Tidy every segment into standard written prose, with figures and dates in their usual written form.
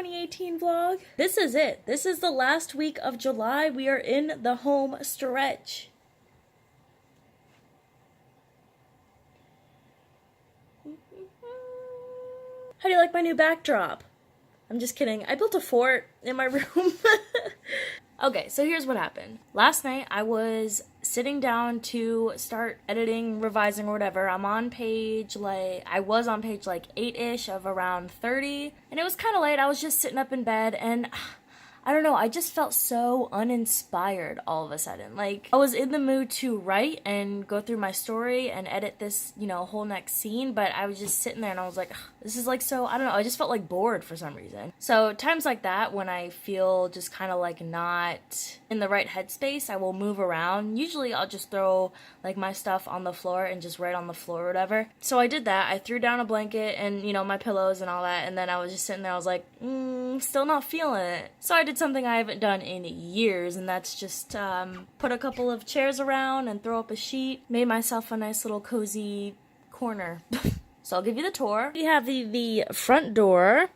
2018 vlog. This is it. This is the last week of July. We are in the home stretch. How do you like my new backdrop? I'm just kidding. I built a fort in my room. Okay, so here's what happened. Last night I was sitting down to start editing, revising, or whatever. I was on page like 8-ish of around 30, and it was kind of late. I was just sitting up in bed, and I don't know, I just felt so uninspired all of a sudden. Like, I was in the mood to write and go through my story and edit this, whole next scene, but I was just sitting there and I was like, this is like so, I don't know, I just felt like bored for some reason. So times like that, when I feel just kind of like not in the right headspace, I will move around. Usually I'll just throw like my stuff on the floor and just write on the floor or whatever. So I did that. I threw down a blanket and, my pillows and all that, and then I was just sitting there, I was like, still not feeling it. So I did something I haven't done in years, and that's just put a couple of chairs around and throw up a sheet. Made myself a nice little cozy corner. So I'll give you the tour. We have the front door,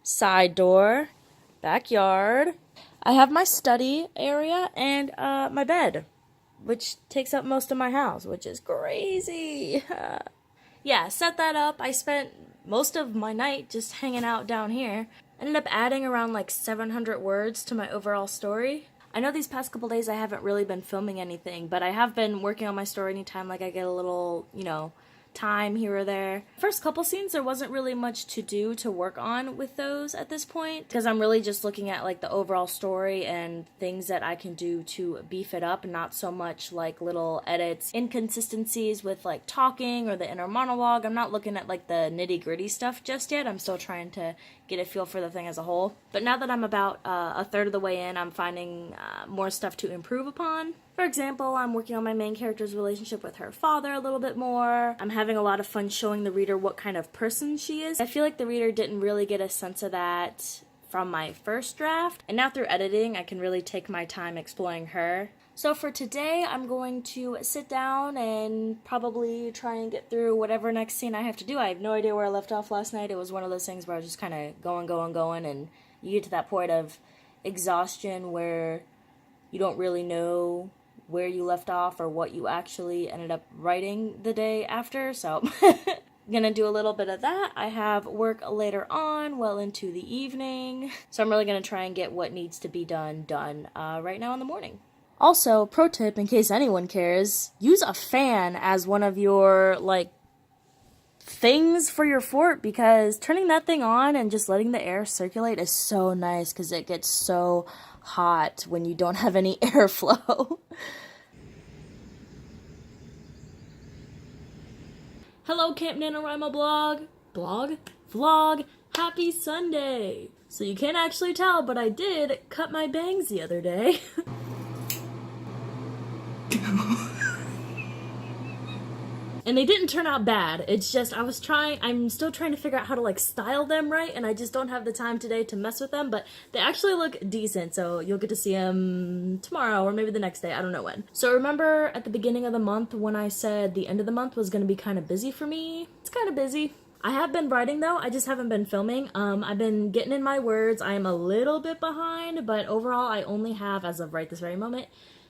side door, backyard. I have my study area and my bed, which takes up most of my house, which is crazy. Yeah, set that up. I spent most of my night just hanging out down here. Ended up adding around like 700 words to my overall story. I know these past couple days I haven't really been filming anything, but I have been working on my story anytime like I get a little, time here or there. First couple scenes there wasn't really much to do to work on with those at this point, because I'm really just looking at like the overall story and things that I can do to beef it up, not so much like little edits, inconsistencies with like talking or the inner monologue. I'm not looking at like the nitty-gritty stuff just yet. I'm still trying to get a feel for the thing as a whole. But now that I'm about a third of the way in, I'm finding more stuff to improve upon. For example, I'm working on my main character's relationship with her father a little bit more. I'm having a lot of fun showing the reader what kind of person she is. I feel like the reader didn't really get a sense of that from my first draft, and now through editing, I can really take my time exploring her. So for today, I'm going to sit down and probably try and get through whatever next scene I have to do. I have no idea where I left off last night. It was one of those things where I was just kind of going, and you get to that point of exhaustion where you don't really know where you left off or what you actually ended up writing the day after, so gonna do a little bit of that. I have work later on, well into the evening, so I'm really gonna try and get what needs to be done right now in the morning. Also, pro tip, in case anyone cares, use a fan as one of your, things for your fort, because turning that thing on and just letting the air circulate is so nice, because it gets so hot when you don't have any airflow. Hello, Camp NaNoWriMo vlog, happy Sunday! So you can't actually tell, but I did cut my bangs the other day. And they didn't turn out bad. It's just I'm still trying to figure out how to style them right, and I just don't have the time today to mess with them, but they actually look decent, so you'll get to see them tomorrow or maybe the next day, I don't know when. So remember at the beginning of the month when I said the end of the month was gonna be kind of busy for me? It's kind of busy. I have been writing though, I just haven't been filming. I've been getting in my words. I am a little bit behind, but overall I only have, as of right this very moment,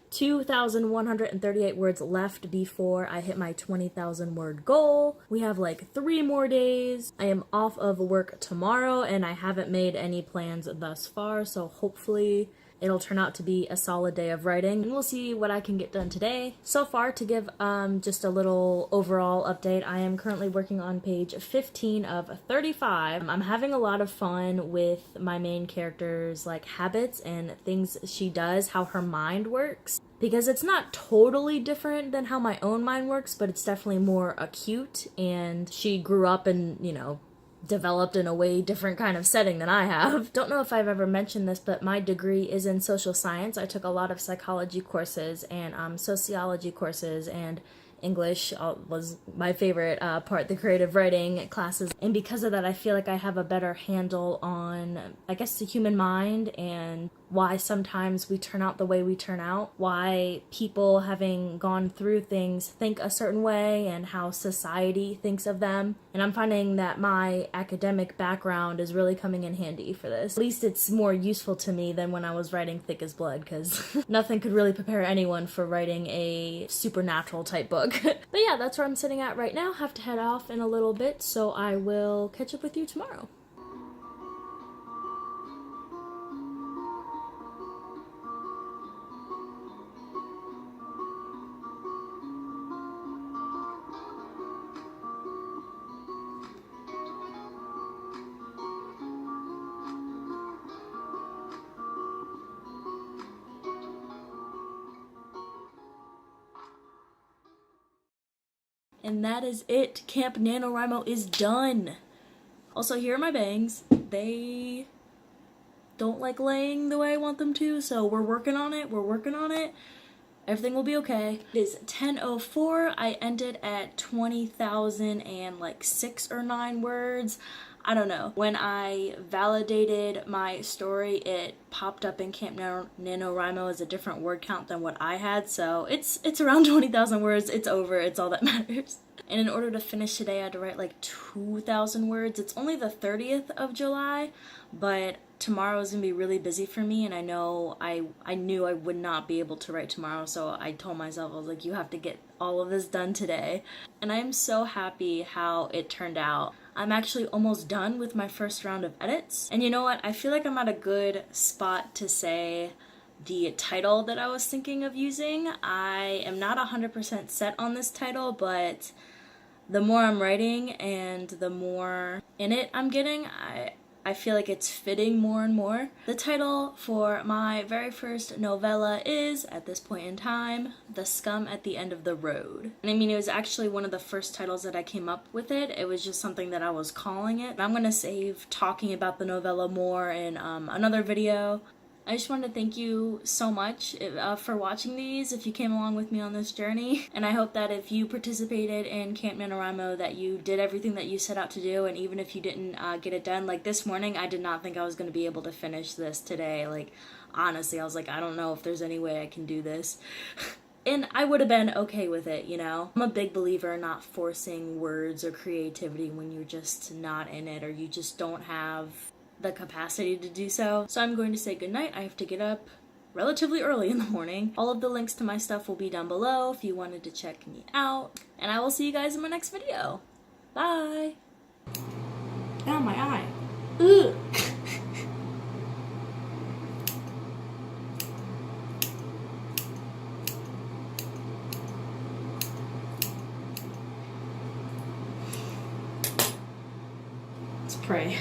2,138 words left before I hit my 20,000 word goal. We have 3 more days. I am off of work tomorrow and I haven't made any plans thus far, so hopefully it'll turn out to be a solid day of writing, and we'll see what I can get done today. So far, to give just a little overall update, I am currently working on page 15 of 35. I'm having a lot of fun with my main character's habits and things she does, how her mind works, because it's not totally different than how my own mind works, but it's definitely more acute, and she grew up in, developed in a way different kind of setting than I have. Don't know if I've ever mentioned this, but my degree is in social science. I took a lot of psychology courses and sociology courses and English was my favorite part, the creative writing classes. And because of that, I feel like I have a better handle on, I guess, the human mind and why sometimes we turn out the way we turn out, why people having gone through things think a certain way and how society thinks of them. And I'm finding that my academic background is really coming in handy for this. At least it's more useful to me than when I was writing Thick as Blood, because nothing could really prepare anyone for writing a supernatural type book. But yeah, that's where I'm sitting at right now. Have to head off in a little bit, so I will catch up with you tomorrow. And that is it. Camp NaNoWriMo is done. Also, here are my bangs. They don't like laying the way I want them to, so we're working on it. Everything will be okay. It is 10:04. I ended at 20,006 or 9 words. I don't know. When I validated my story, it popped up in Camp NaNoWriMo as a different word count than what I had, so it's around 20,000 words. It's over. It's all that matters. And in order to finish today, I had to write like 2,000 words. It's only the 30th of July, but tomorrow is gonna be really busy for me, and I knew I would not be able to write tomorrow, so I told myself, I was like, you have to get all of this done today. And I am so happy how it turned out. I'm actually almost done with my first round of edits. And you know what? I feel like I'm at a good spot to say the title that I was thinking of using. I am not 100% set on this title, but the more I'm writing and the more in it I'm getting, I feel like it's fitting more and more. The title for my very first novella is, at this point in time, The Scum at the End of the Road. And I mean, it was actually one of the first titles that I came up with it. It was just something that I was calling it. I'm gonna save talking about the novella more in another video. I just wanted to thank you so much for watching these, if you came along with me on this journey. And I hope that if you participated in Camp NaNoWriMo that you did everything that you set out to do, and even if you didn't get it done. Like this morning, I did not think I was going to be able to finish this today. Like, honestly, I was like, I don't know if there's any way I can do this. And I would have been okay with it, you know? I'm a big believer in not forcing words or creativity when you're just not in it, or you just don't have the capacity to do so. So I'm going to say goodnight. I have to get up relatively early in the morning. All of the links to my stuff will be down below if you wanted to check me out. And I will see you guys in my next video. Bye! Ow, my eye. Ugh. Let's pray.